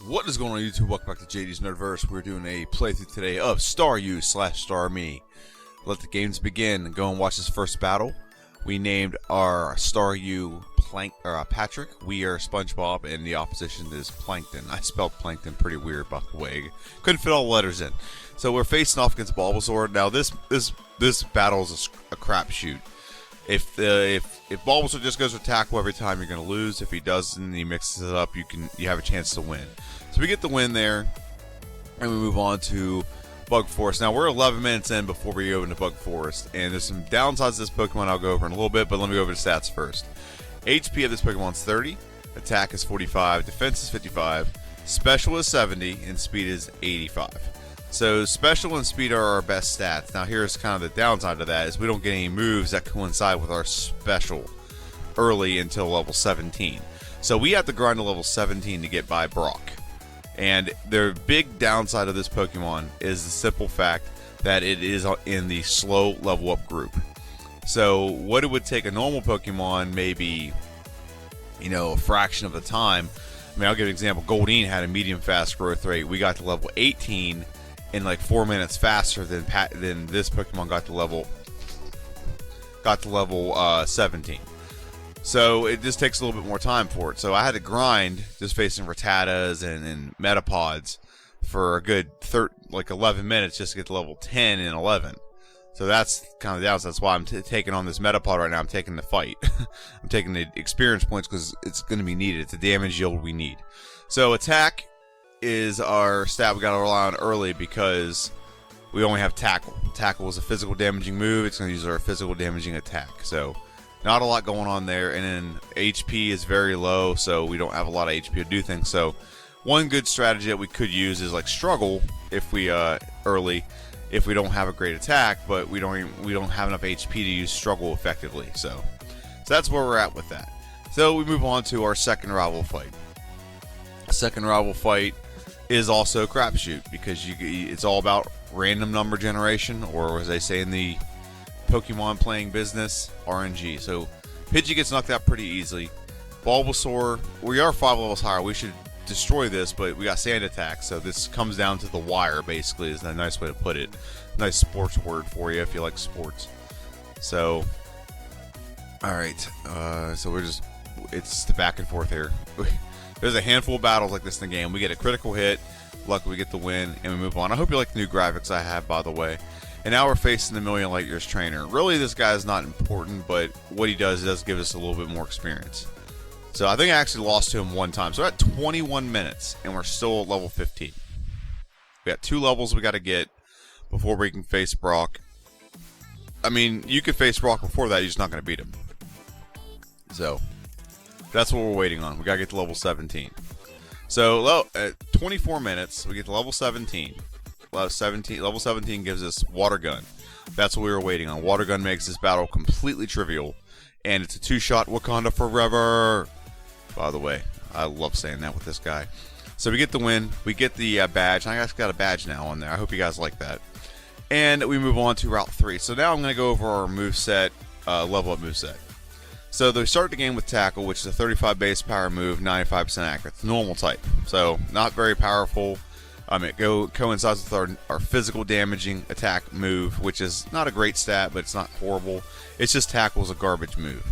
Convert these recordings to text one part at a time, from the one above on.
What is going on YouTube? Welcome back to JD's Nerdverse. We're doing a playthrough today of Staryu/StarMe. Let the games begin. Go and watch this first battle. We named our Staryu Patrick. We are SpongeBob, and the opposition is Plankton. I spelled Plankton pretty weird, by the way. Couldn't fit all the letters in. So we're facing off against Bulbasaur. Now this battle is a crapshoot. If Bulbasaur just goes to tackle every time, you're going to lose. If he doesn't and he mixes it up, you have a chance to win. So we get the win there, and we move on to Bug Forest. Now we're 11 minutes in before we go into Bug Forest, and there's some downsides to this Pokemon I'll go over in a little bit, but let me go over the stats first. HP of this Pokemon is 30, Attack is 45, Defense is 55, Special is 70, and Speed is 85. So Special and Speed are our best stats. Now here's kind of the downside to that, is we don't get any moves that coincide with our Special early until level 17. So we have to grind to level 17 to get by Brock. And the big downside of this Pokemon is the simple fact that it is in the slow level up group. So what it would take a normal Pokemon, maybe, a fraction of the time. I mean, I'll give an example. Goldeen had a medium fast growth rate. We got to level 18 in like 4 minutes faster than this Pokemon got to level 17. So it just takes a little bit more time for it. So I had to grind just facing Rattatas and Metapods for a good 11 minutes just to get to level 10 and 11. So that's kind of the downside. That's why I'm taking on this Metapod right now. I'm taking the fight. I'm taking the experience points because it's going to be needed. It's the damage yield we need. So attack is our stat we got to rely on early because we only have tackle. Tackle is a physical damaging move. It's going to use our physical damaging attack. So not a lot going on there, and then HP is very low, so we don't have a lot of HP to do things. So one good strategy that we could use is like struggle if we early, if we don't have a great attack, but we don't have enough HP to use struggle effectively. So that's where we're at with that. So we move on to our second rival fight. Second rival fight is also a crapshoot because it's all about random number generation, or as they say in the Pokemon playing business, RNG. So Pidgey gets knocked out pretty easily. Bulbasaur, we are 5 levels higher. We should destroy this, but we got Sand Attack, so this comes down to the wire, basically, is a nice way to put it. Nice sports word for you if you like sports. So, alright, so it's the back and forth here. There's a handful of battles like this in the game. We get a critical hit, luckily we get the win, and we move on. I hope you like the new graphics I have, by the way. And now we're facing the Million Light Years trainer. Really, this guy is not important, but what he does give us a little bit more experience. So I think I actually lost to him one time. So we're at 21 minutes, and we're still at level 15. We got 2 levels we got to get before we can face Brock. I mean, you could face Brock before that, you're just not going to beat him. So that's what we're waiting on. We got to get to level 17. So at 24 minutes, we get to level 17. Level 17 gives us Water Gun. That's what we were waiting on. Water Gun makes this battle completely trivial. And it's a 2-shot Wakanda forever. By the way, I love saying that with this guy. So we get the win. We get the badge. I actually got a badge now on there. I hope you guys like that. And we move on to Route 3. So now I'm going to go over our moveset, level up moveset. So they start the game with Tackle, which is a 35 base power move, 95% accurate. It's normal type. So not very powerful. It coincides with our physical damaging attack move, which is not a great stat, but it's not horrible. It's just Tackle's a garbage move.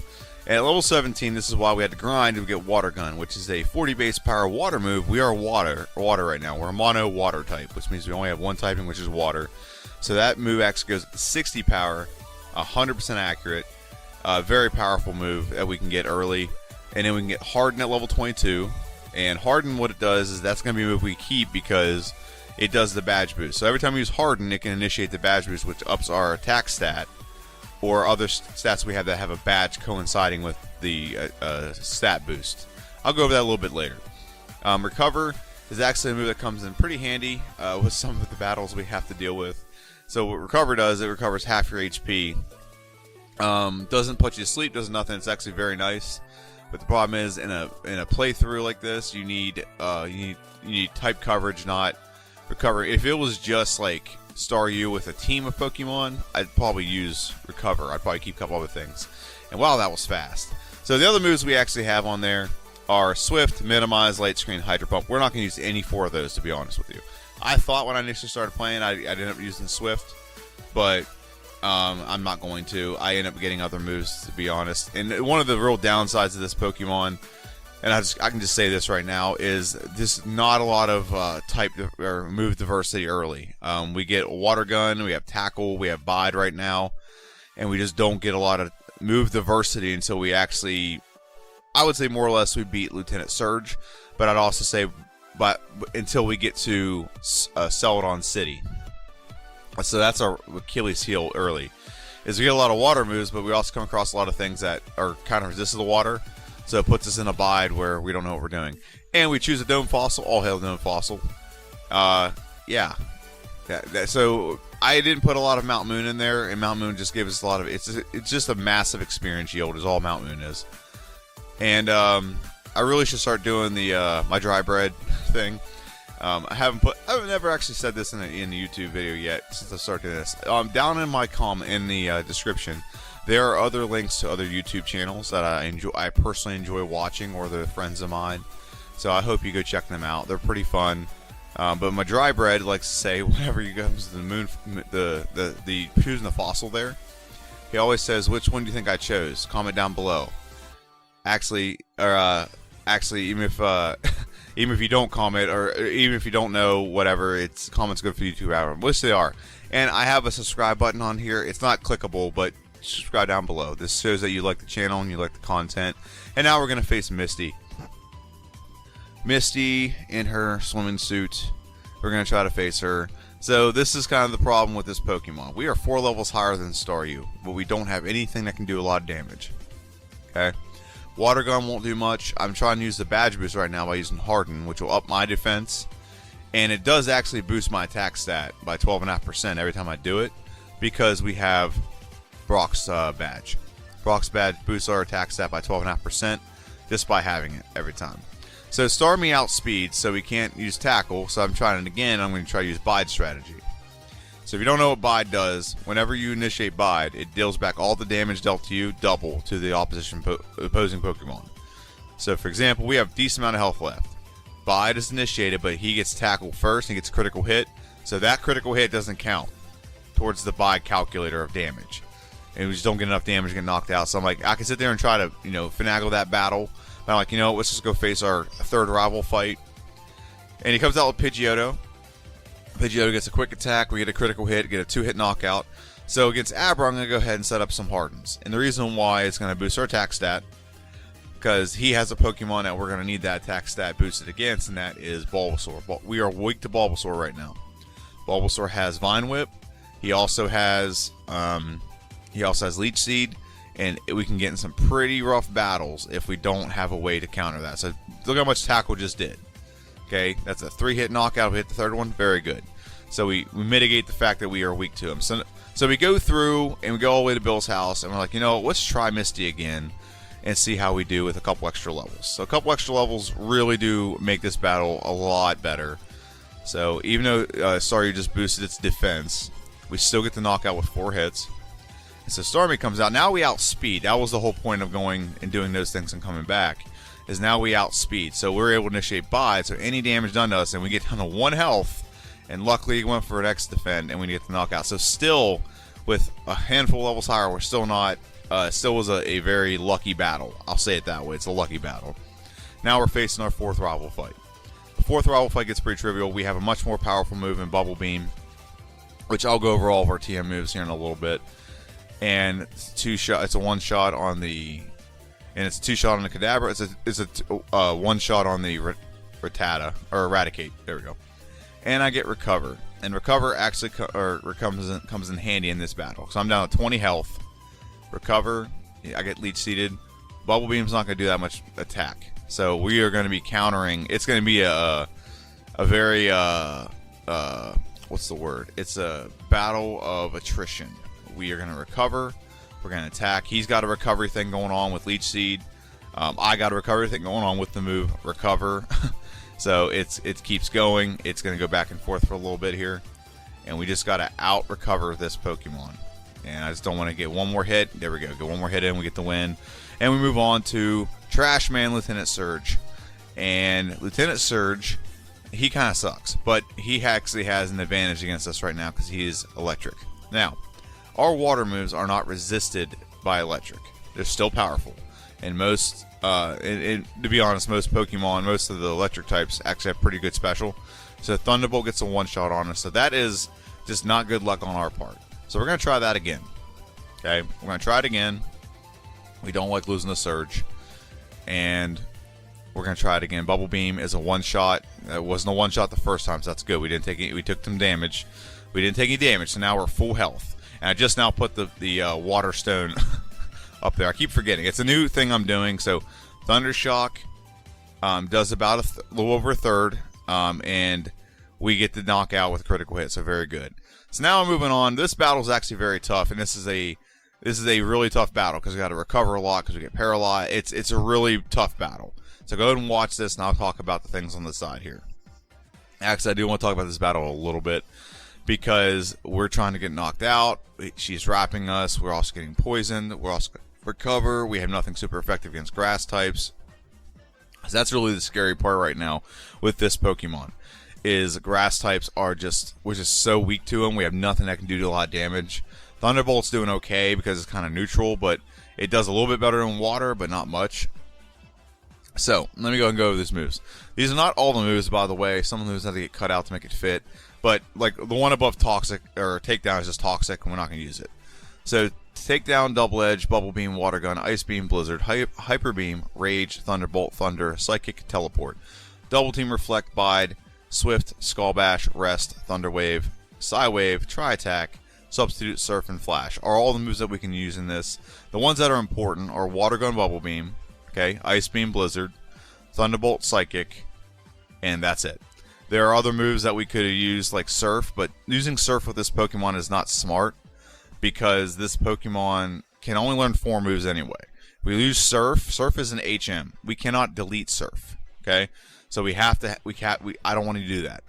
And at level 17, this is why we had to grind to get Water Gun, which is a 40 base power water move. We are water right now. We're a mono water type, which means we only have one typing, which is water. So that move actually goes 60 power, 100% accurate, very powerful move that we can get early. And then we can get Harden at level 22. And Harden, what it does is that's going to be a move we keep because it does the badge boost. So every time we use Harden, it can initiate the badge boost, which ups our attack stat, or other stats we have that have a badge coinciding with the stat boost. I'll go over that a little bit later. Recover is actually a move that comes in pretty handy with some of the battles we have to deal with. So what Recover does, it recovers half your HP. Doesn't put you to sleep, does nothing. It's actually very nice. But the problem is, in a playthrough like this, you need type coverage, not recover. If it was just like Staryu with a team of Pokemon, I'd probably use Recover. I'd probably keep a couple other things. And wow, that was fast. So the other moves we actually have on there are Swift, Minimize, Light Screen, Hydro Pump. We're not going to use any 4 of those, to be honest with you. I thought when I initially started playing, I'd end up using Swift, but I'm not going to. I end up getting other moves, to be honest. And one of the real downsides of this Pokemon, and I can just say this right now, is there's not a lot of type or move diversity early. We get Water Gun, we have Tackle, we have Bide right now, and we just don't get a lot of move diversity until we actually, I would say more or less, we beat Lieutenant Surge, but I'd also say until we get to Celadon City. So that's our Achilles heel early, is we get a lot of water moves, but we also come across a lot of things that are kind of resistant to the water. So it puts us in a bide where we don't know what we're doing. And we choose a Dome Fossil. All hail Dome Fossil. Yeah. So I didn't put a lot of Mount Moon in there, and Mount Moon just gave us a lot of... It's just a massive experience yield is all Mount Moon is. And I really should start doing the Mah-Dry-Bread thing. I've never actually said this in the YouTube video yet since I started doing this. Down in my in the description, there are other links to other YouTube channels that I personally enjoy watching, or they're friends of mine. So I hope you go check them out. They're pretty fun. But Mah-Dry-Bread likes to say whenever you go to the moon, the choosing the fossil there, he always says, "Which one do you think I chose? Comment down below." Actually, even if even if you don't comment, or even if you don't know, whatever, it's comments good for YouTube algorithm, which they are. And I have a subscribe button on here. It's not clickable, but subscribe down below. This shows that you like the channel and you like the content. And now we're gonna face Misty. Misty in her swimming suit. We're gonna try to face her. So this is kind of the problem with this Pokemon. We are 4 levels higher than Staryu, but we don't have anything that can do a lot of damage. Okay. Water Gun won't do much. I'm trying to use the Badge Boost right now by using Harden, which will up my defense. And it does actually boost my attack stat by 12.5% every time I do it, because we have Brock's badge. Brock's badge boosts our attack stat by 12.5% just by having it every time. So Starmie outspeeds, so we can't use Tackle. So I'm trying it again. I'm going to try to use Bide strategy. So if you don't know what Bide does, whenever you initiate Bide, it deals back all the damage dealt to you double to the opposing Pokemon. So for example, we have a decent amount of health left. Bide is initiated, but he gets Tackle first and gets critical hit. So that critical hit doesn't count towards the Bide calculator of damage. And we just don't get enough damage to get knocked out. So I'm like, I can sit there and try to, finagle that battle. But I'm like, let's just go face our 3rd rival fight. And he comes out with Pidgeotto. Pidgeotto gets a quick attack, we get a critical hit, get a 2-hit knockout. So against Abra, I'm going to go ahead and set up some Hardens. And the reason why it's going to boost our attack stat, because he has a Pokemon that we're going to need that attack stat boosted against, and that is Bulbasaur. We are weak to Bulbasaur right now. Bulbasaur has Vine Whip. He also has Leech Seed, and we can get in some pretty rough battles if we don't have a way to counter that. So look how much Tackle just did. Okay, that's a 3-hit knockout. We hit the 3rd one. Very good. So we mitigate the fact that we are weak to him. So we go through and we go all the way to Bill's house, and we're like, let's try Misty again and see how we do with a couple extra levels. So a couple extra levels really do make this battle a lot better. So even though Staryu just boosted its defense, we still get the knockout with 4 hits. And so Starmie comes out. Now we outspeed. That was the whole point of going and doing those things and coming back. Is now we outspeed, so we're able to initiate Bide, so any damage done to us, and we get down to 1 health, and luckily he went for an X defend, and we get the knockout. So still, with a handful of levels higher, we're still not, still was a very lucky battle. I'll say it that way, it's a lucky battle. Now we're facing our 4th rival fight. The 4th rival fight gets pretty trivial. We have a much more powerful move in Bubble Beam, which I'll go over all of our TM moves here in a little bit. And it's a 1-shot on the... And it's a 2-shot on the Kadabra. It's a 1-shot on the Rattata, or Eradicate. There we go. And I get Recover. And Recover actually comes in handy in this battle. So I'm down to 20 health. Recover. I get Leech Seeded. Bubble Beam's not going to do that much attack. So we are going to be countering. It's going to be a very what's the word? It's a battle of attrition. We are going to recover. We're going to attack. He's got a recovery thing going on with Leech Seed. I got a recovery thing going on with the move Recover. So it keeps going. It's going to go back and forth for a little bit here. And we just got to out-recover this Pokemon. And I just don't want to get one more hit. There we go. Get one more hit in. We get the win. And we move on to Trash Man Lieutenant Surge. And Lieutenant Surge, he kind of sucks. But he actually has an advantage against us right now because he is electric. Now, our water moves are not resisted by electric. They're still powerful. And most, to be honest, most Pokemon, most of the electric types actually have pretty good special. So Thunderbolt gets a one-shot on us. So that is just not good luck on our part. So we're going to try that again. Okay, we're going to try it again. We don't like losing the Surge. And we're going to try it again. Bubble Beam is a one-shot. It wasn't a one-shot the first time, so that's good. We didn't take any, we took some damage. We didn't take any damage, so now we're full health. And I just now put the Water Stone up there. I keep forgetting. It's a new thing I'm doing. So Thundershock does about a little over a third. And we get the knockout with a critical hit, so very good. So now I'm moving on. This battle is actually very tough, and this is a really tough battle because we got to recover a lot because we get paralyzed. It's a really tough battle. So go ahead and watch this, and I'll talk about the things on the side here. Actually, I do want to talk about this battle a little bit because we're trying to get knocked out. She's wrapping us. We're also getting poisoned. We're also going to recover. We have nothing super effective against grass types. So that's really the scary part right now with this Pokemon. Is grass types we're just so weak to them. We have nothing that can do a lot of damage. Thunderbolt's doing okay because it's kind of neutral, but it does a little bit better in water, but not much. So let me go and go over these moves. These are not all the moves, by the way. Some of the moves have to get cut out to make it fit. But like the one above Toxic or Takedown is just Toxic, and we're not going to use it. So Takedown, Double Edge, Bubble Beam, Water Gun, Ice Beam, Blizzard, Hyper Beam, Rage, Thunderbolt, Thunder, Psychic, Teleport, Double Team, Reflect, Bide, Swift, Skull Bash, Rest, Thunder Wave, Psy Wave, Tri Attack, Substitute, Surf, and Flash are all the moves that we can use in this. The ones that are important are Water Gun, Bubble Beam, okay, Ice Beam, Blizzard, Thunderbolt, Psychic, and that's it. There are other moves that we could have used like Surf, but using Surf with this Pokemon is not smart because this Pokemon can only learn 4 moves anyway. If we use Surf, Surf is an HM. We cannot delete Surf, okay? So we have to, I don't want to do that.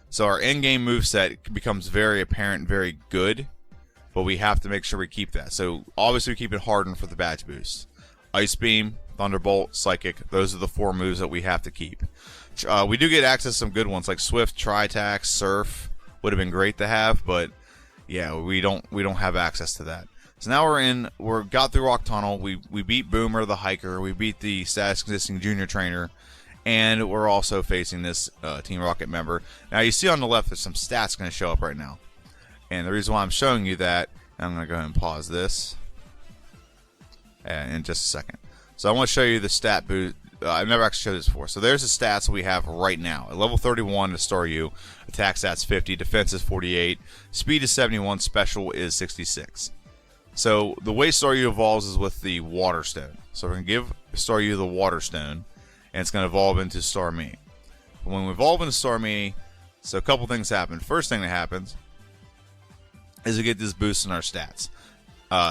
So our in-game moveset becomes very apparent, very good, but we have to make sure we keep that. So obviously we keep it hardened for the badge boost. Ice Beam, Thunderbolt, Psychic, those are the 4 moves that we have to keep. We do get access to some good ones like Swift, Tri-Attack, Surf would have been great to have, but yeah, we don't have access to that. So now we're got through Rock Tunnel. We beat Boomer the Hiker. We beat the status existing Junior Trainer. And we're also facing this Team Rocket member. Now you see on the left there's some stats going to show up right now. And the reason why I'm showing you that, I'm going to go ahead and pause this in just a second. So I want to show you the stat boost. I've never actually showed this before. So there's the stats we have right now. At level 31 to Staryu, attack stats 50, defense is 48, speed is 71, special is 66. So the way Staryu evolves is with the Water Stone. So we're going to give Staryu the Water Stone, and it's going to evolve into Starmie. When we evolve into Starmie, so a couple things happen. First thing that happens is we get this boost in our stats.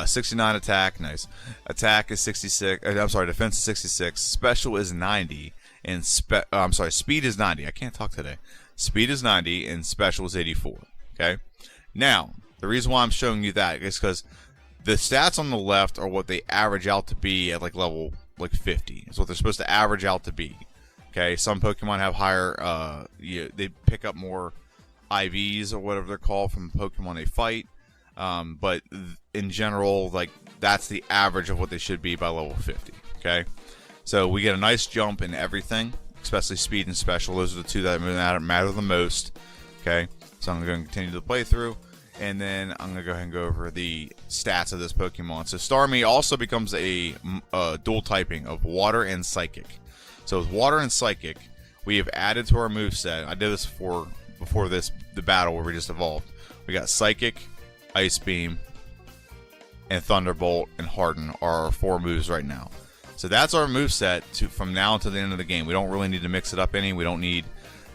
69 attack, nice. Attack is 66. I'm sorry, defense is 66. Special is 90, and speed is 90. I can't talk today. Speed is 90, and special is 84. Okay. Now, the reason why I'm showing you that is because the stats on the left are what they average out to be at like level 50. It's what they're supposed to average out to be. Okay. Some Pokemon have higher. They pick up more IVs or whatever they're called from Pokemon they fight. But in general, like that's the average of what they should be by level 50. Okay, so we get a nice jump in everything, especially speed and special. Those are the 2 that matter the most. Okay, so I'm going to continue the playthrough, and then I'm going to go ahead and go over the stats of this Pokemon. So Starmie also becomes a dual typing of Water and Psychic. So with Water and Psychic, we have added to our moveset. I did this before the battle where we just evolved. We got Psychic, Ice Beam, and Thunderbolt and Harden are our 4 moves right now. So that's our moveset from now until the end of the game. We don't really need to mix it up any. We don't need.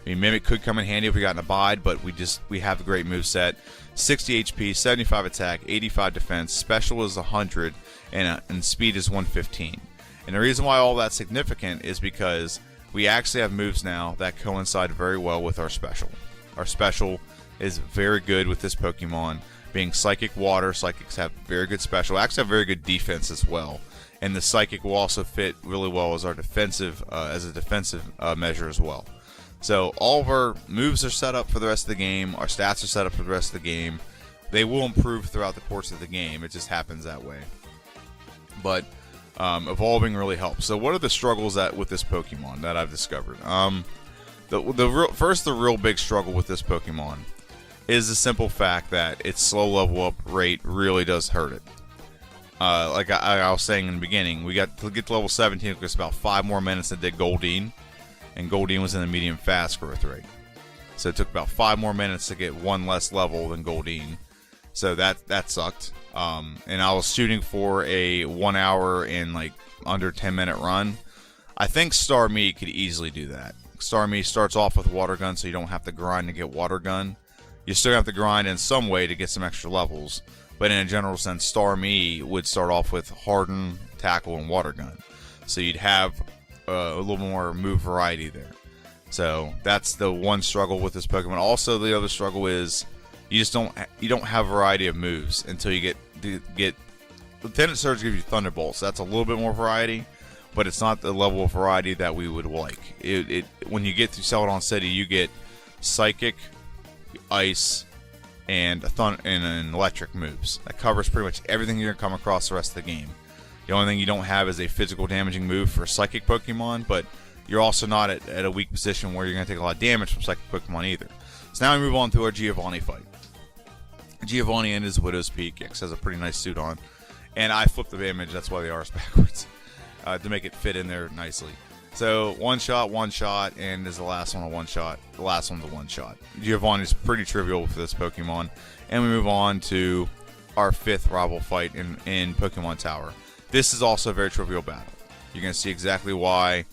I mean, Mimic could come in handy if we got an Abide, but we have a great moveset. 60 HP, 75 attack, 85 defense, special is 100, and speed is 115. And the reason why all that's significant is because we actually have moves now that coincide very well with our special. Our special is very good with this Pokemon. being Psychic Water. Psychics have very good special, actually have very good defense as well. And the Psychic will also fit really well as our defensive, as a defensive measure as well. So all of our moves are set up for the rest of the game. Our stats are set up for the rest of the game. They will improve throughout the course of the game. It just happens that way. But evolving really helps. So what are the struggles with this Pokemon that I've discovered? The real big struggle with this Pokemon is the simple fact that its slow level up rate really does hurt it. Like I was saying in the beginning, we got to get to level 17. It took us about 5 more minutes than did Goldeen. And Goldeen was in the medium fast growth rate. So it took about 5 more minutes to get 1 less level than Goldeen. So that sucked. And I was shooting for a 1 hour and like under 10-minute run. I think Starmie could easily do that. Starmie starts off with Water Gun, so you don't have to grind to get Water Gun. You still have to grind in some way to get some extra levels. But in a general sense, Starmie would start off with Harden, Tackle, and Water Gun. So you'd have a little more move variety there. So that's the one struggle with this Pokemon. Also, the other struggle is you don't have variety of moves until you get Lieutenant Surge gives you Thunderbolts. So that's a little bit more variety, but it's not the level of variety that we would like. When you get to Celadon City, you get Psychic, Ice, and an Electric moves. That covers pretty much everything you're gonna come across the rest of the game. The only thing you don't have is a physical damaging move for Psychic Pokemon, but you're also not at a weak position where you're going to take a lot of damage from Psychic Pokemon either. So now we move on to our Giovanni fight. Giovanni and his Widow's Peak. X has a pretty nice suit on. And I flipped the image, that's why the R is backwards, to make it fit in there nicely. So one shot, and is the last one a one shot. The last one's a one shot. Giovanni is pretty trivial for this Pokemon. And we move on to our 5th rival fight in Pokemon Tower. This is also a very trivial battle. You're going to see exactly why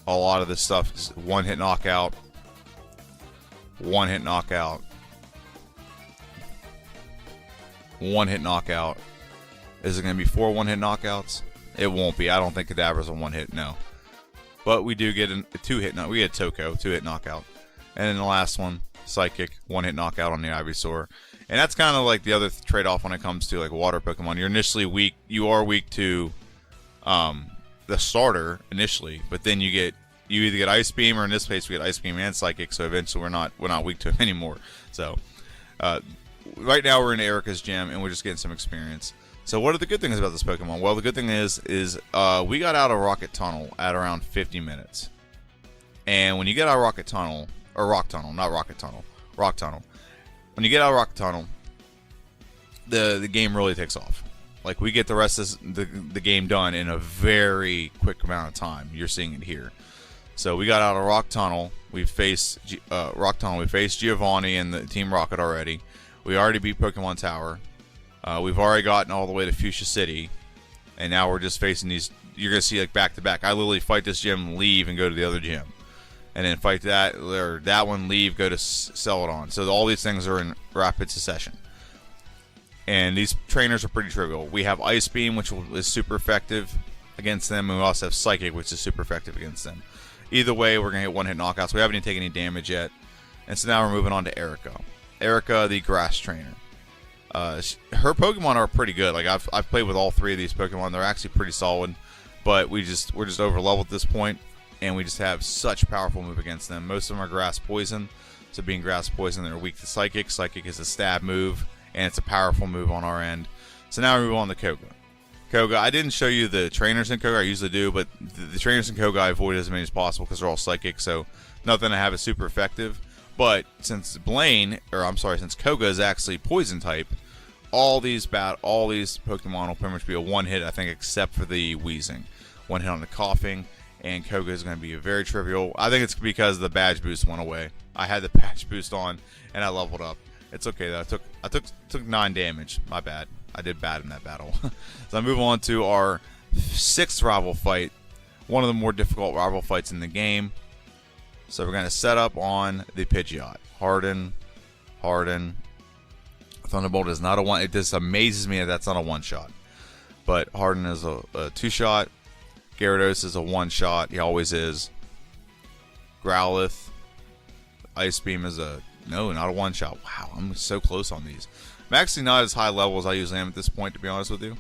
a lot of this stuff is one-hit knockout, one-hit knockout, one-hit knockout. Is it going to be 4 one-hit knockouts? It won't be. I don't think Cadaver's a one-hit, no. But we do get a 2-hit knockout. We get Toko, 2-hit knockout. And then the last one, Psychic, 1-hit knockout on the Ivysaur. And that's kind of like the other trade-off when it comes to like water Pokemon. You're initially weak. You are weak to the starter initially, but then you either get Ice Beam, or in this case we get Ice Beam and Psychic. So eventually we're not weak to it anymore. So right now we're in Erica's gym and we're just getting some experience. So what are the good things about this Pokemon? Well, the good thing is we got out of Rocket Tunnel at around 50 minutes. And when you get out of Rocket Tunnel, or Rock Tunnel, not Rocket Tunnel, Rock Tunnel. When you get out of Rocket Tunnel, the game really takes off. Like, we get the rest of the game done in a very quick amount of time. You're seeing it here. So we got out of Rock Tunnel. We faced We faced Giovanni and the Team Rocket already. We already beat Pokemon Tower. We've already gotten all the way to Fuchsia City, and now we're just facing these. You're gonna see like back to back. I literally fight this gym, leave, and go to the other gym, and then fight that one, leave, go to Celadon. So all these things are in rapid succession. And these trainers are pretty trivial. We have Ice Beam, which is super effective against them, and we also have Psychic, which is super effective against them. Either way, we're going to get one-hit knockouts. We haven't even taken any damage yet. And so now we're moving on to Erica. Erica, the grass trainer. Her Pokemon are pretty good. Like, I've played with all 3 of these Pokemon. They're actually pretty solid. But we're just over-leveled at this point, and we just have such powerful move against them. Most of them are grass poison. So being grass poison, they're weak to Psychic. Psychic is a stab move, and it's a powerful move on our end. So now we move on to Koga. Koga, I didn't show you the trainers in Koga. I usually do, but the trainers in Koga I avoid as many as possible because they're all Psychic, so nothing I have is super effective. But since since Koga is actually Poison type, all these Pokemon will pretty much be a one-hit, I think, except for the Wheezing. One hit on the Coughing, and Koga is going to be a very trivial. I think it's because the badge boost went away. I had the badge boost on, and I leveled up. It's okay though. I took 9 damage. My bad. I did bad in that battle. So I move on to our 6th rival fight. One of the more difficult rival fights in the game. So we're going to set up on the Pidgeot. Harden. Thunderbolt is not a one. It just amazes me that that's not a one-shot. But Harden is a 2-shot. Gyarados is a 1-shot. He always is. Growlithe. Ice Beam is not a one-shot. Wow, I'm so close on these. I'm actually not as high level as I usually am at this point, to be honest with you.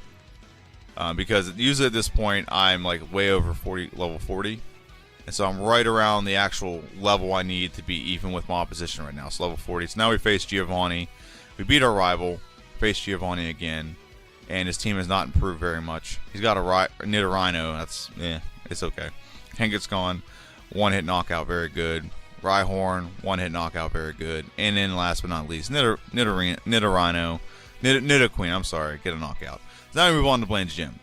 Because usually at this point, I'm like way over level 40. And so I'm right around the actual level I need to be even with my opposition right now. So level 40. So now we face Giovanni. We beat our rival, face Giovanni again. And his team has not improved very much. He's got a Nidorino. That's, it's okay. KangaskDan, one-hit knockout, very good. Rhyhorn, one-hit knockout, very good. And then last but not least, Nidorino, Nidoqueen, I'm sorry, get a knockout. So now we move on to Blaine's Gym.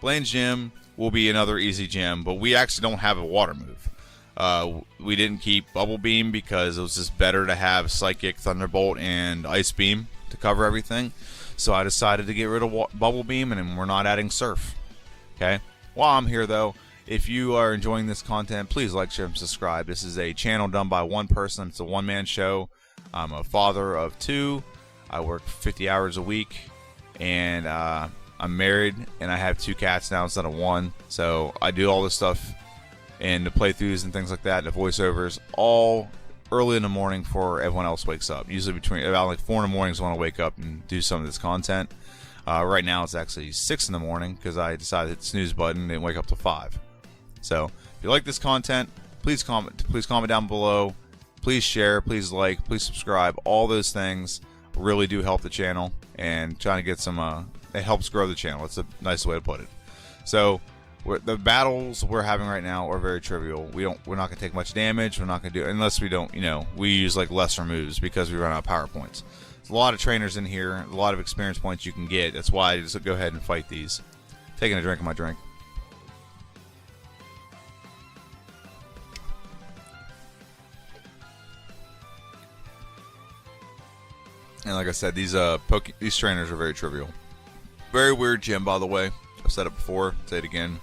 Blaine's Gym will be another easy gym, but we actually don't have a water move. We didn't keep Bubble Beam because it was just better to have Psychic, Thunderbolt, and Ice Beam to cover everything. So I decided to get rid of Bubble Beam, and we're not adding Surf. Okay? While I'm here, though, if you are enjoying this content, please like, share, and subscribe. This is a channel done by one person. It's a one-man show. I'm a father of 2. I work 50 hours a week, and I'm married, and I have 2 cats now instead of 1. So I do all this stuff and the playthroughs and things like that, the voiceovers, all early in the morning before everyone else wakes up. Usually between about like 4 in the morning is when I wake up and do some of this content. Right now it's actually 6 in the morning because I decided to hit the snooze button and wake up to 5. So if you like this content, please comment down below. Please share, please like, please subscribe. All those things really do help the channel, and trying to get some it helps grow the channel. It's a nice way to put it. So the battles we're having right now are very trivial. We're not going to take much damage. We're not going to do, unless we don't, we use like lesser moves because we run out of power points. There's a lot of trainers in here, a lot of experience points you can get. That's why I just go ahead and fight these. Taking a drink of my drink. And like I said, these trainers are very trivial. Very weird gym, by the way. I've said it before. Say it again.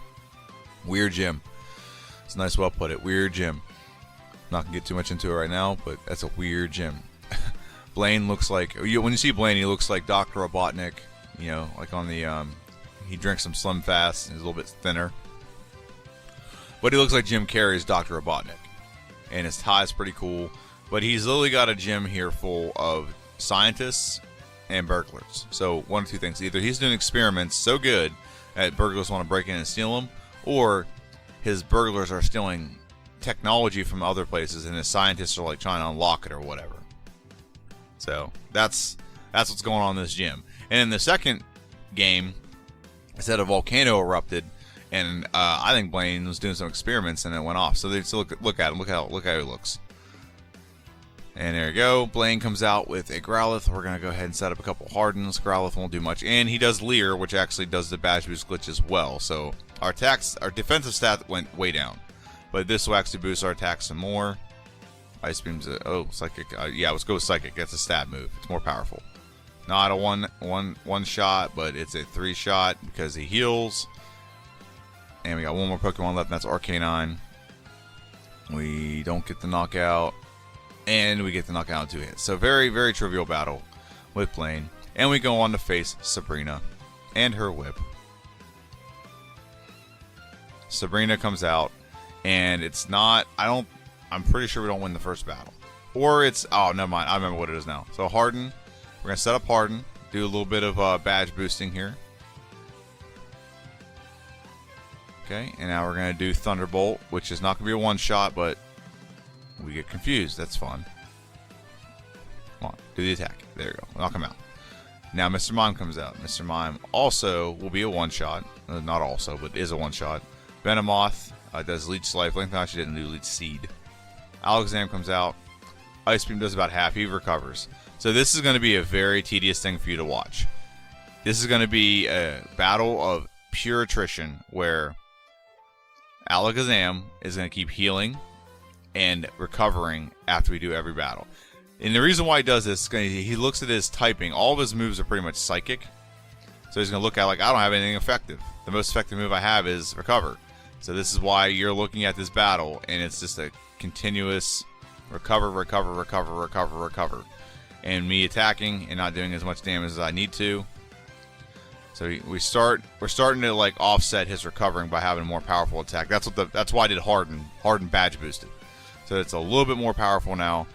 Weird gym. It's a nice way to put it. Weird gym. I'm not gonna get too much into it right now, but that's a weird gym. Blaine looks like, when you see Blaine, he looks like Dr. Robotnik. Like on the he drinks some Slim Fast and he's a little bit thinner. But he looks like Jim Carrey's Dr. Robotnik, and his tie is pretty cool. But he's literally got a gym here full of scientists and burglars. So one of two things: either he's doing experiments so good that burglars want to break in and steal them, or his burglars are stealing technology from other places and his scientists are like trying to unlock it or whatever. So that's what's going on in this gym. And in the second game, I said a volcano erupted, and I think Blaine was doing some experiments and it went off. So they still look at him. Look how he looks. And there you go. Blaine comes out with a Growlithe. We're going to go ahead and set up a couple Hardens. Growlithe won't do much. And he does Leer, which actually does the badge boost glitch as well. So our defensive stat went way down. But this will actually boost our attack some more. Ice Beam's Psychic. Yeah, let's go with Psychic. That's a stat move. It's more powerful. Not a one shot, but it's a 3 shot because he heals. And we got one more Pokemon left, and that's Arcanine. We don't get the knockout. And we get the knockout in 2 hits. So very, very trivial battle with Blaine. And we go on to face Sabrina and her whip. Sabrina comes out, and it's not, I'm pretty sure we don't win the first battle. Or it's, oh, never mind. I remember what it is now. So Harden, we're going to set up Harden, do a little bit of badge boosting here. Okay, and now we're going to do Thunderbolt, which is not going to be a one-shot, but we get confused. That's fun. Come on, do the attack. There you go. Knock him out. Now Mr. Mime comes out. Mr. Mime also will be a one-shot. Not also, but is a one-shot. Venomoth does Leech Life. Length actually didn't do Leech Seed. Alakazam comes out. Ice Beam does about half. He recovers. So this is going to be a very tedious thing for you to watch. This is going to be a battle of pure attrition where Alakazam is going to keep healing and recovering after we do every battle. And the reason why he does this is he looks at his typing. All of his moves are pretty much psychic. So he's going to look at like, I don't have anything effective. The most effective move I have is recover. So this is why you're looking at this battle, and it's just a continuous recover, recover, recover, recover, recover. And me attacking and not doing as much damage as I need to. So we're starting to like offset his recovering by having a more powerful attack. That's why I did Harden badge boosted. So it's a little bit more powerful now,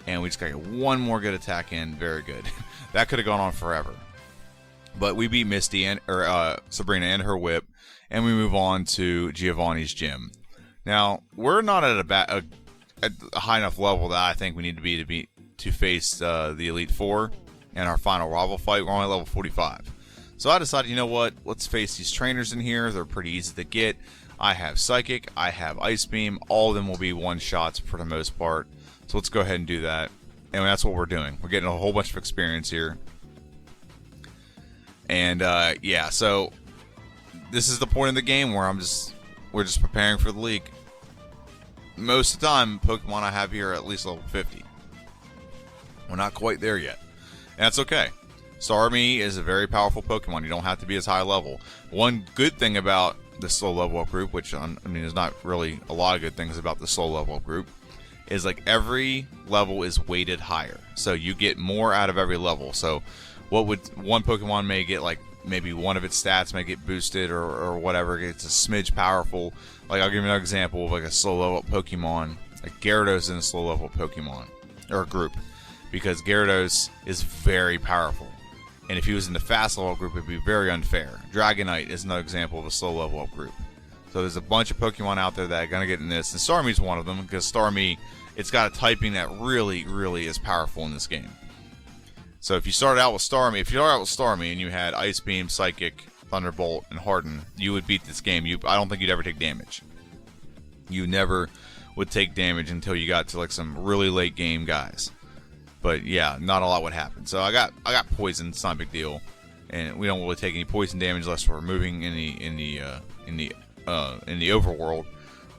and we just got to get one more good attack in. Very good. That could have gone on forever. But we beat Misty and Sabrina and her whip, and we move on to Giovanni's gym. Now we're not at a high enough level that I think we need to face the Elite Four in our final rival fight. We're only level 45. So I decided, you know what? Let's face these trainers in here. They're pretty easy to get. I have Psychic. I have Ice Beam. All of them will be one-shots for the most part. So let's go ahead and do that. And that's what we're doing. We're getting a whole bunch of experience here. And, yeah, so this is the point in the game where we're just preparing for the league. Most of the time, Pokemon I have here are at least level 50. We're not quite there yet. And that's okay. Starmie is a very powerful Pokemon. You don't have to be as high level. One good thing about the slow level up group, which I mean, there's not really a lot of good things about the slow level up group, is like every level is weighted higher. So you get more out of every level. So what would one Pokemon may get, like maybe one of its stats may get boosted or whatever. It's a smidge powerful. Like I'll give you another example of like a slow level up Pokemon. Like Gyarados in a slow level Pokemon or a group, because Gyarados is very powerful. And if he was in the fast level group, it'd be very unfair. Dragonite is another example of a slow level up group. So there's a bunch of Pokemon out there that are going to get in this. And Starmie's one of them, because Starmie, it's got a typing that really, really is powerful in this game. So if you started out with Starmie, and you had Ice Beam, Psychic, Thunderbolt, and Harden, you would beat this game. I don't think you'd ever take damage. You never would take damage until you got to like some really late game guys. But yeah, not a lot would happen. So I got poisoned. It's not a big deal, and we don't really take any poison damage unless we're moving in the overworld,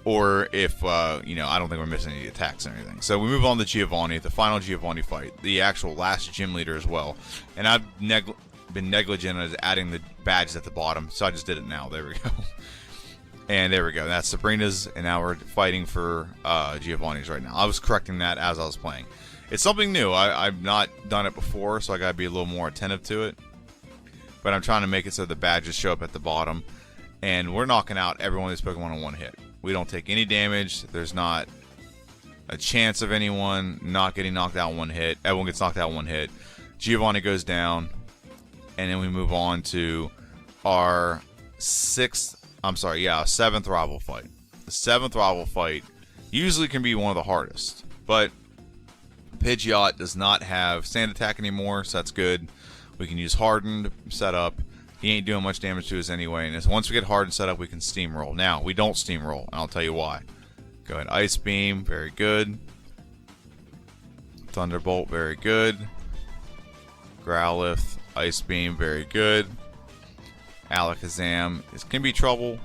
or if you know, I don't think we're missing any attacks or anything. So we move on to Giovanni, the final Giovanni fight, the actual last gym leader as well. And I've been negligent at adding the badges at the bottom, so I just did it now. There we go. And there we go. That's Sabrina's, and now we're fighting for Giovanni's right now. I was correcting that as I was playing. It's something new. I've not done it before, so I gotta be a little more attentive to it. But I'm trying to make it so the badges show up at the bottom. And we're knocking out every one of these Pokemon in one hit. We don't take any damage. There's not a chance of anyone not getting knocked out in one hit. Everyone gets knocked out in one hit. Giovanni goes down. And then we move on to our seventh rival fight. The seventh rival fight usually can be one of the hardest. But Pidgeot does not have Sand Attack anymore, so that's good. We can use Hardened set up. He ain't doing much damage to us anyway. And once we get Hardened set up, we can Steamroll. Now, we don't Steamroll, and I'll tell you why. Go ahead, Ice Beam, very good. Thunderbolt, very good. Growlithe, Ice Beam, very good. Alakazam can be trouble,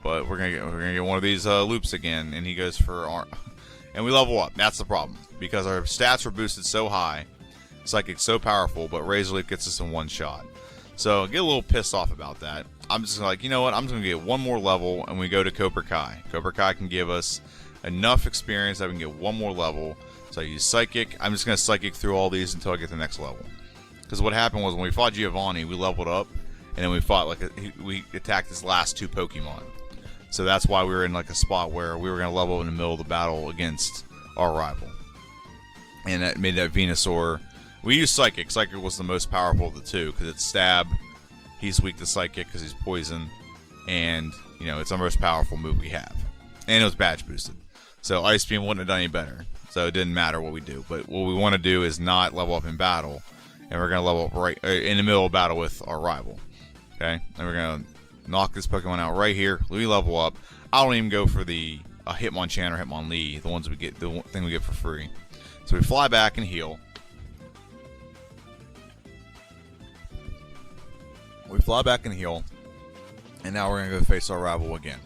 but we're gonna get one of these loops again, and he goes for and we level up. That's the problem, because our stats were boosted so high, Psychic's so powerful, but Razor Leaf gets us in one shot. So I get a little pissed off about that. I'm just like, you know what? I'm just gonna get one more level, and we go to Copper Kai. Copper Kai can give us enough experience that we can get one more level. So I use Psychic. I'm just gonna Psychic through all these until I get to the next level. Because what happened was when we fought Giovanni, we leveled up, and then we fought we attacked his last two Pokemon. So that's why we were in like a spot where we were going to level in the middle of the battle against our rival. And that made that Venusaur. We used Psychic. Psychic was the most powerful of the two because it's Stab. He's weak to Psychic because he's poison. And, you know, it's our most powerful move we have. And it was badge boosted. So Ice Beam wouldn't have done any better. So it didn't matter what we do. But what we want to do is not level up in battle. And we're going to level up right in the middle of battle with our rival. Okay? And we're going to knock this Pokemon out right here. We level up. I don't even go for the Hitmonchan or Hitmonlee, the ones we get, the thing we get for free. So we fly back and heal. We fly back and heal. And now we're going to go face our rival again.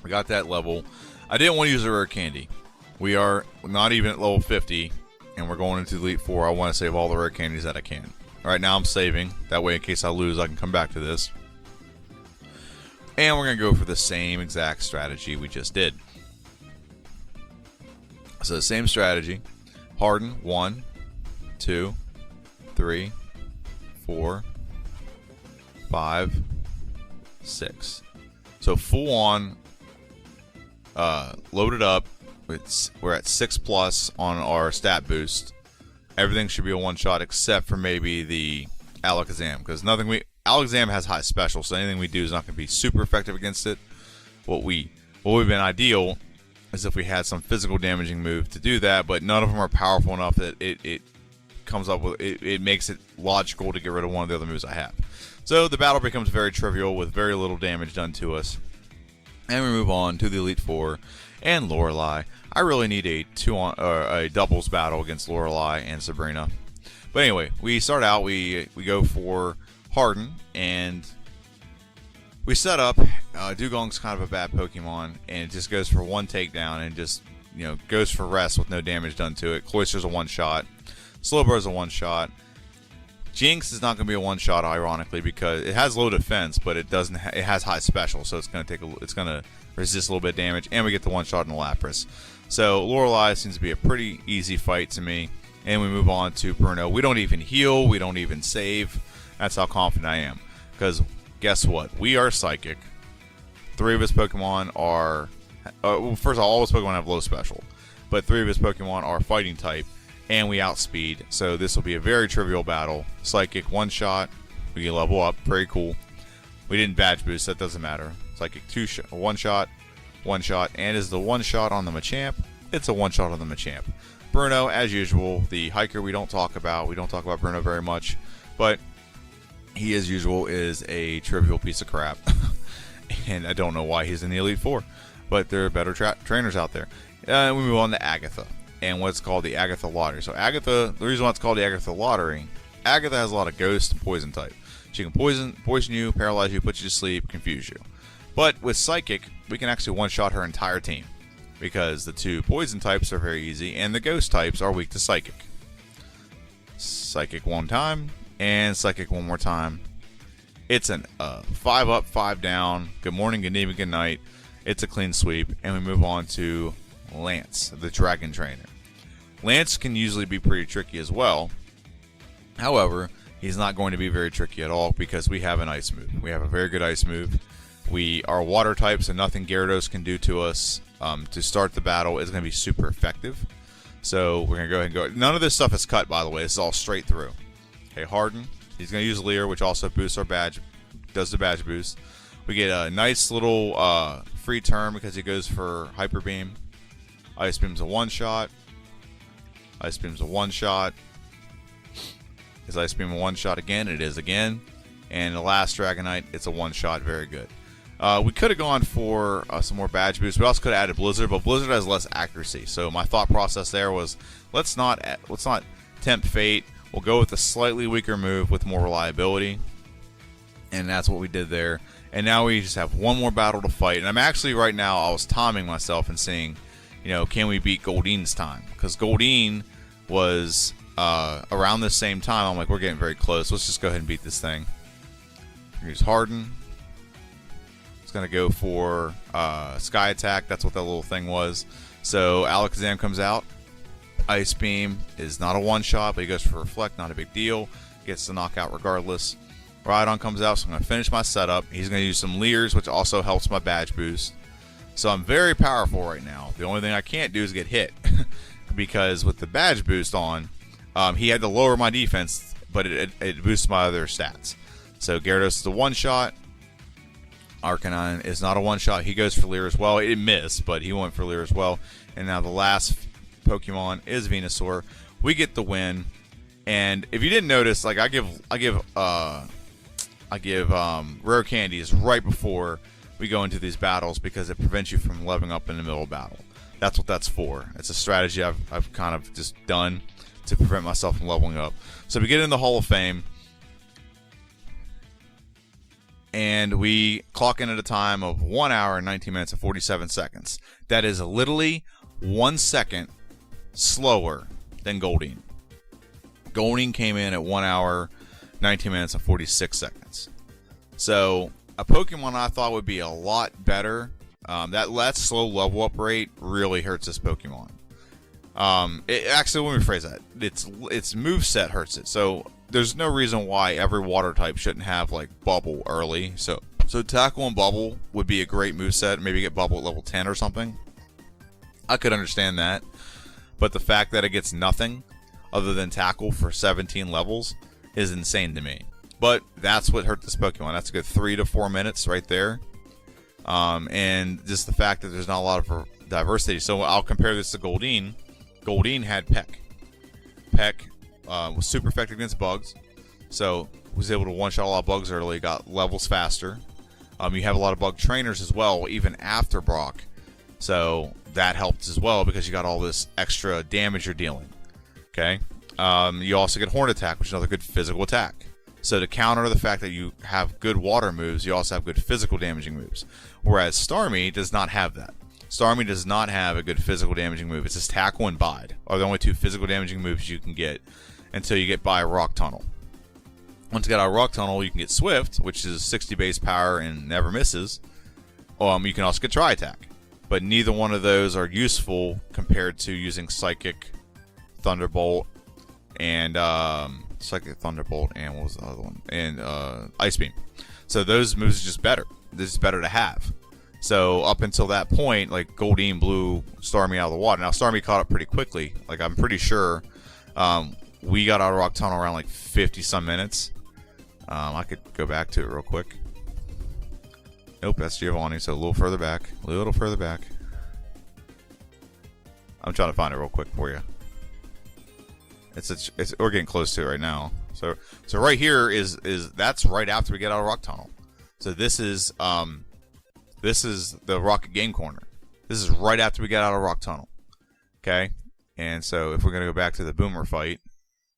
We got that level. I didn't want to use a rare candy. We are not even at level 50, and we're going into Elite Four. I want to save all the rare candies that I can. Right now I'm saving. That way in case I lose, I can come back to this. And we're going to go for the same exact strategy we just did. So the same strategy. Harden, 1, 2, 3, 4, 5, 6. So full on, loaded up. We're at 6+ on our stat boost. everything should be a one-shot except for maybe the Alakazam, because Alakazam has high special, so anything we do is not going to be super effective against it. What would have been ideal is if we had some physical damaging move to do that, but none of them are powerful enough that it comes up with it makes it logical to get rid of one of the other moves I have. So the battle becomes very trivial with very little damage done to us, and we move on to the Elite Four and Lorelei. I really need a doubles battle against Lorelei and Sabrina. But anyway, we start out, we go for Harden, and we set up. Dugong's kind of a bad Pokemon, and it just goes for one takedown and just, goes for rest with no damage done to it. Cloyster's a one-shot. Slowbro's a one-shot. Jinx is not going to be a one-shot, ironically, because it has low defense, but it doesn't. It has high special, so it's going to resist a little bit of damage, and we get the one-shot in the Lapras. So Lorelei seems to be a pretty easy fight to me, and we move on to Bruno. We don't even heal. We don't even save. That's how confident I am. Because guess what? We are Psychic. 3 of his Pokemon are... first of all his Pokemon have low special. But 3 of his Pokemon are Fighting type. And we outspeed. So this will be a very trivial battle. Psychic, one-shot. We can level up. Very cool. We didn't badge boost. That doesn't matter. Psychic, one-shot. One-shot. And is the one-shot on the Machamp? It's a one-shot on the Machamp. Bruno, as usual, the hiker we don't talk about. We don't talk about Bruno very much. But... he, as usual, is a trivial piece of crap. And I don't know why he's in the Elite Four. But there are better trainers out there. We move on to Agatha. And what's called the Agatha Lottery. So Agatha, the reason why it's called the Agatha Lottery, Agatha has a lot of ghost and poison type. She can poison you, paralyze you, put you to sleep, confuse you. But with Psychic, we can actually one-shot her entire team. Because the 2 poison types are very easy, and the ghost types are weak to Psychic. Psychic one time. And Psychic one more time. It's an 5 up, 5 down. Good morning, good evening, good night. It's a clean sweep. And we move on to Lance, the Dragon Trainer. Lance can usually be pretty tricky as well. However, he's not going to be very tricky at all because we have an ice move. We have a very good ice move. We are water type, so nothing Gyarados can do to us to start the battle is going to be super effective. So we're going to go ahead and go. None of this stuff is cut, by the way. This is all straight through. Okay, Harden. He's going to use Leer, which also boosts our badge, does the badge boost. We get a nice little free turn because he goes for Hyper Beam. Ice Beam's a one-shot. Ice Beam's a one-shot. Is Ice Beam a one-shot again? It is again. And the last Dragonite, it's a one-shot. Very good. We could have gone for some more badge boosts. We also could have added Blizzard, but Blizzard has less accuracy. So my thought process there was, let's not tempt fate. We'll go with a slightly weaker move with more reliability. And that's what we did there. And now we just have one more battle to fight. And I'm actually right now, I was timing myself and seeing, can we beat Goldine's time? Because Goldine was around the same time. I'm like, we're getting very close. Let's just go ahead and beat this thing. Here's Harden. It's going to go for Sky Attack. That's what that little thing was. So Alakazam comes out. Ice Beam is not a one-shot, but he goes for Reflect. Not a big deal. Gets the knockout regardless. Rhydon comes out, so I'm going to finish my setup. He's going to use some Leers, which also helps my badge boost. So I'm very powerful right now. The only thing I can't do is get hit. Because with the badge boost on, he had to lower my defense, but it boosts my other stats. So Gyarados is a one-shot. Arcanine is not a one-shot. He goes for Leer as well. It missed, but he went for Leer as well. And now the last Pokemon is Venusaur. We get the win. And if you didn't notice, like I give rare candies right before we go into these battles because it prevents you from leveling up in the middle of battle. That's what that's for. It's a strategy I've kind of just done to prevent myself from leveling up. So we get in the Hall of Fame, and we clock in at a time of 1 hour, 19 minutes, and 47 seconds. That is literally 1 second slower than Goldine. Goldine came in at 1 hour, 19 minutes, and 46 seconds. So a Pokemon I thought would be a lot better. That slow level up rate really hurts this Pokemon. Actually, let me rephrase that. Its moveset hurts it. So there's no reason why every water type shouldn't have like Bubble early. So Tackle and Bubble would be a great moveset. Maybe get Bubble at level 10 or something. I could understand that. But the fact that it gets nothing other than tackle for 17 levels is insane to me. But that's what hurt this Pokemon. That's a good 3 to 4 minutes right there. And just the fact that there's not a lot of diversity. So I'll compare this to Goldeen. Goldeen had Peck. Peck was super effective against bugs. So was able to one-shot a lot of bugs early, got levels faster. You have a lot of bug trainers as well, even after Brock. So that helped as well because you got all this extra damage you're dealing. Okay. You also get Horn Attack, which is another good physical attack. So to counter the fact that you have good water moves, you also have good physical damaging moves. Whereas Starmie does not have that. Starmie does not have a good physical damaging move. It's just Tackle and Bide are the only 2 physical damaging moves you can get until you get by a Rock Tunnel. Once you get out of Rock Tunnel, you can get Swift, which is 60 base power and never misses. You can also get Dry Attack. But neither one of those are useful compared to using Psychic, Thunderbolt, and what was the other one? And Ice Beam. So those moves are just better. They're just better to have. So up until that point, like Goldeen blew Starmie out of the water. Now Starmie caught up pretty quickly. Like I'm pretty sure we got out of Rock Tunnel around like 50 some minutes. I could go back to it real quick. Nope, that's Giovanni. So a little further back. A little further back. I'm trying to find it real quick for you. We're getting close to it right now. So right here is that's right after we get out of Rock Tunnel. So this is the Rocket Game Corner. This is right after we get out of Rock Tunnel. Okay? And so if we're gonna go back to the Boomer fight,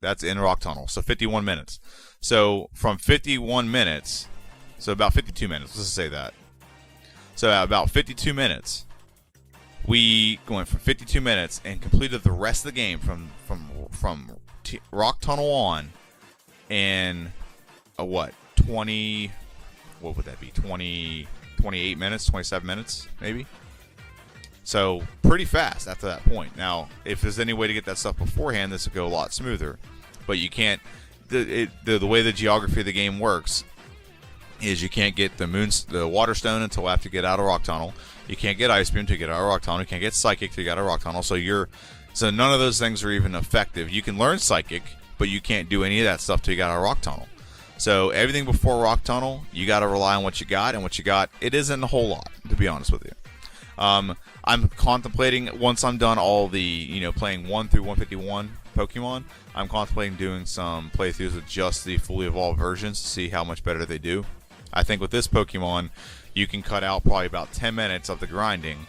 that's in Rock Tunnel. So 51 minutes. So from 51 minutes, so about 52 minutes, let's just say that. So at about 52 minutes, we went from 52 minutes and completed the rest of the game from Rock Tunnel on in what would that be, 28 minutes, 27 minutes maybe. So pretty fast after that point. Now if there's any way to get that stuff beforehand, this would go a lot smoother, but you can't. The way the geography of the game works is you can't get the Water Stone until after you get out of Rock Tunnel. You can't get Ice Beam till you get out of Rock Tunnel. You can't get Psychic till you get out of Rock Tunnel. So none of those things are even effective. You can learn Psychic, but you can't do any of that stuff till you get out of Rock Tunnel. So everything before Rock Tunnel, you got to rely on what you got, and what you got, it isn't a whole lot, to be honest with you. I'm contemplating, once I'm done all the, playing 1 through 151 Pokemon, I'm contemplating doing some playthroughs with just the fully evolved versions to see how much better they do. I think with this Pokemon, you can cut out probably about 10 minutes of the grinding,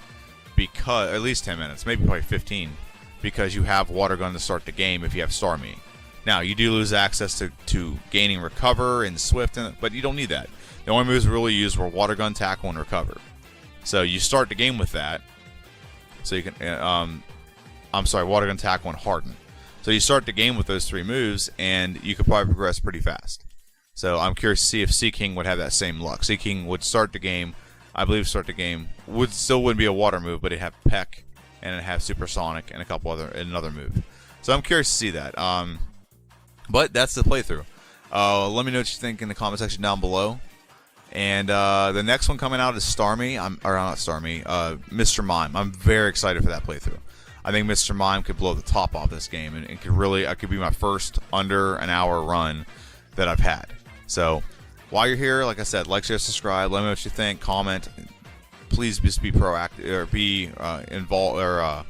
because at least 10 minutes, maybe probably 15, because you have Water Gun to start the game if you have Starmie. Now, you do lose access to gaining Recover and Swift, but you don't need that. The only moves we really used were Water Gun, Tackle, and Recover. So you start the game with that. So you can, Water Gun, Tackle, and Harden. So you start the game with those 3 moves, and you could probably progress pretty fast. So I'm curious to see if Seaking would have that same luck. Seaking would start the game, I believe wouldn't be a water move, but it'd have Peck, and it'd have Supersonic, and another move. So I'm curious to see that. But that's the playthrough. Let me know what you think in the comment section down below. And the next one coming out is Mr. Mime. I'm very excited for that playthrough. I think Mr. Mime could blow the top off this game, and it could be my first under an hour run that I've had. So while you're here, like I said, like, share, subscribe. Let me know what you think. Comment. Please just be proactive, or be involved, or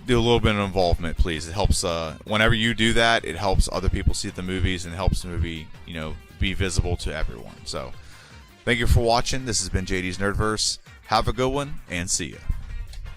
do a little bit of involvement, please. It helps. Whenever you do that, it helps other people see the movies, and helps the movie, be visible to everyone. So thank you for watching. This has been JD's Nerdverse. Have a good one, and see ya.